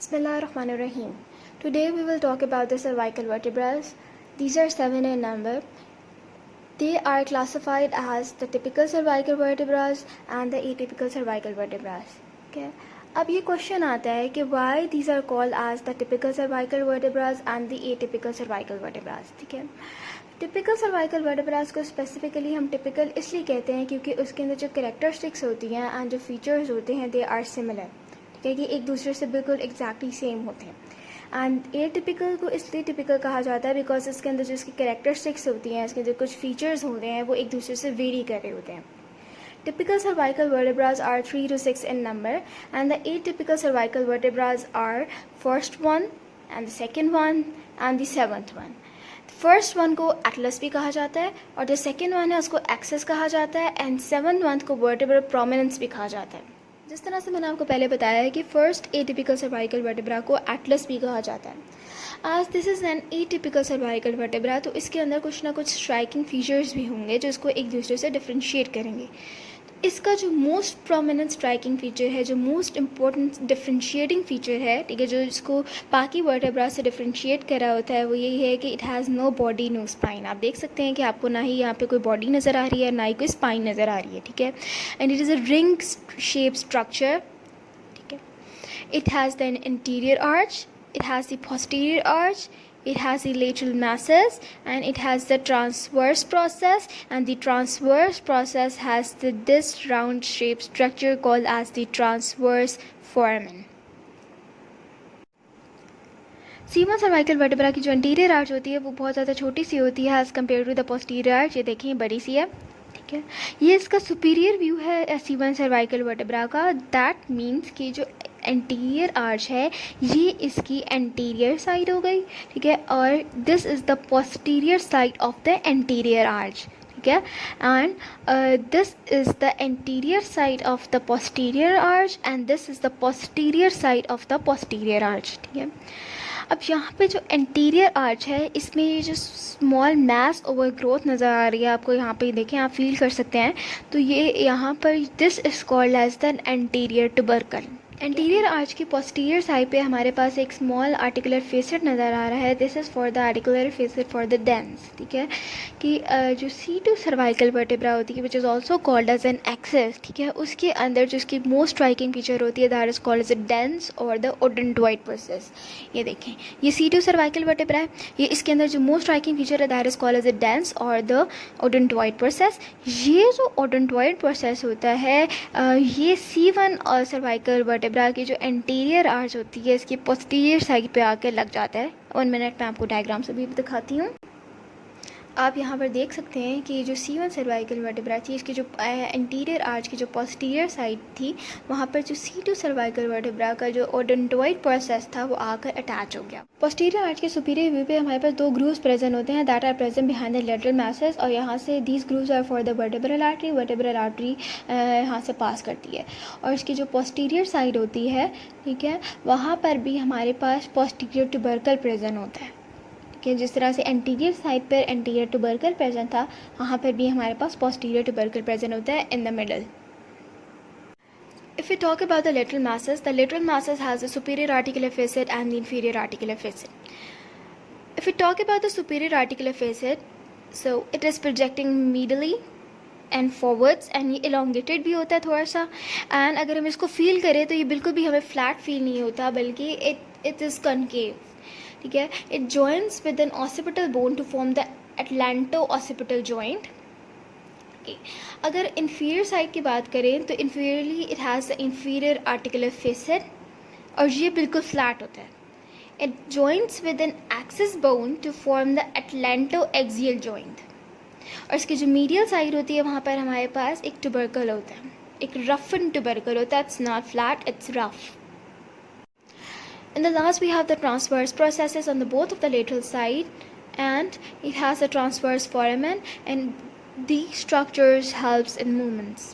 Bismillahirrahmanirrahim. Today we will talk about the cervical vertebrae. These are 7 in number. They are classified as the typical cervical vertebrae and the atypical cervical vertebrae. Okay. अब ये question आता है कि why these are called as the typical cervical vertebrae and the atypical cervical vertebrae. ठीक है. Typical cervical vertebrae को specifically हम typical इसलिए कहते हैं क्योंकि उसके अंदर जो कैरेक्टरिस्टिक्स होती हैं एंड जो फीचर्स होते हैं दे आर सिमिलर. ठीक है कि एक दूसरे से बिल्कुल एग्जैक्टली सेम होते हैं. एंड ए टिपिकल को इसलिए टिपिकल कहा जाता है बिकॉज इसके अंदर जो इसकी कैरेक्टरिस्टिक्स होती हैं, इसके जो कुछ फीचर्स होते हैं वो एक दूसरे से वेरी कर रहे होते हैं. Typical cervical vertebrae are 3 to 6 in number and the atypical cervical vertebrae are first one and the second one and the seventh one. First one को एटलस भी कहा जाता है और जो सेकेंड वन है उसको एक्सेस कहा जाता है एंड सेवन वन को वर्टेब्रल प्रोमिनेंस भी कहा जाता है. जिस तरह से मैंने आपको पहले बताया है कि फर्स्ट एटिपिकल सर्वाइकल वर्टेब्रा को एटलस भी कहा जाता है. आज this is an atypical cervical vertebra, तो इसके अंदर कुछ ना कुछ स्ट्राइकिंग फीचर्स भी होंगे जो इसको एक दूसरे से डिफ्रेंशिएट करेंगे. इसका जो मोस्ट प्रोमिनेंट स्ट्राइकिंग फीचर है, जो मोस्ट इम्पोर्टेंट डिफ्रेंशिएटिंग फीचर है, ठीक है, जो इसको बाकी वर्टेब्रा से डिफ्रेंशिएट करा होता है वो यही है कि it has no body no spine. आप देख सकते हैं कि आपको ना ही यहाँ पे कोई बॉडी नज़र आ रही है ना ही कोई स्पाइन नज़र आ रही है. ठीक है. And it is a ring shape structure. ठीक है. It has than interior arch, it has the posterior arch, it has the lateral masses and it has the transverse process, and the transverse process has this round shaped structure called as the transverse foramen. C1 cervical vertebra की जो interior arch होती है वो बहुत ज़्यादा छोटी सी होती है as compared to the posterior arch. ये देखें बड़ी सी है. ठीक है. ये इसका सुपीरियर व्यू है C1 सर्वाइकल वर्टेब्रा का. दैट मीन्स कि जो एंटीरियर आर्च है ये इसकी एंटीरियर साइड हो गई. ठीक है. और this is the posterior side of the anterior arch. ठीक है. And this is the anterior side of the posterior arch and this is the posterior side of the posterior arch. ठीक है. अब यहाँ पे जो एंटीरियर आर्च है इसमें ये जो स्मॉल मैस ओवर ग्रोथ नज़र आ रही है आपको, यहाँ पे देखें आप फील कर सकते हैं. तो ये यहाँ पर this is called as the anterior tubercle. Anterior arch की पोस्टीरियर साइड पे हमारे पास एक स्मॉल आर्टिकुलर फेसेट नज़र आ रहा है. This is for the articular facet for the dens. ठीक है. कि जो C2 सर्वाइकल वर्टेब्रा होती है which is also called as an axis. ठीक है. उसके अंदर जो इसकी मोस्ट स्ट्राइकिंग फीचर होती है that is called as a dens और द ओडेंटॉइड प्रोसेस. ये देखें ये C2 सर्वाइकल वर्टेब्रा है. ये इसके अंदर जो मोस्ट स्ट्राइकिंग फीचर है that is called as a dens और द ओडेंटॉइड प्रोसेस. ये जो ओडेंटॉइड प्रोसेस होता है ये C1 और सर्वाइकल वर्टेब्रा की जो एंटीरियर आर्च होती है इसकी पोस्टीरियर साइड पे आकर लग जाता है. 1 मिनट में आपको डायग्राम से भी दिखाती हूँ. आप यहाँ पर देख सकते हैं कि जो C1 सर्वाइकल वर्टेब्रा थी इसकी जो एंटीरियर आर्च की जो पोस्टीरियर साइड थी वहाँ पर जो C2 सर्वाइकल वर्टेब्रा का जो ओडेंटॉइड प्रोसेस था वो आकर अटैच हो गया. पोस्टीरियर आर्च के सुपीरियर व्यू पे हमारे पास 2 ग्रूव्स प्रेजेंट होते हैं that are present behind the lateral masses और यहाँ से these grooves are for the vertebral artery यहाँ से पास करती है. और इसकी जो पोस्टीरियर साइड होती है, ठीक है, वहाँ पर भी हमारे पास पोस्टीरियर ट्यूबरकल प्रेजेंट होता है. कि जिस तरह से एंटीरियर साइड पर एंटीरियर ट्यूबरकल प्रेजेंट था वहाँ पर भी हमारे पास पोस्टीरियर ट्यूबरकल प्रेजेंट होता है in the middle. If we talk about the lateral masses has a superior articular facet and the inferior articular facet. If we talk about the superior articular facet, so it is projecting medially and forwards and ये elongated भी होता है थोड़ा सा. and अगर हम इसको feel करें तो ये बिल्कुल भी हमें फ्लैट फील नहीं होता बल्कि it is concave. ठीक है. It joints with an occipital bone to form the atlanto occipital joint. अगर इन्फीरियर साइड की बात करें तो inferiorly it has the inferior articular facet और ये बिल्कुल फ्लैट होता है. It joints with an axis bone to form the atlanto axial joint. और इसकी जो मीडियल साइड होती है वहाँ पर हमारे पास एक ट्यूबरकल होता है, एक रफन ट्यूबरकल होता है. It's not flat, it's rough. In the last we have the transverse processes on the both of the lateral side and it has a transverse foramen and these structures helps in movements.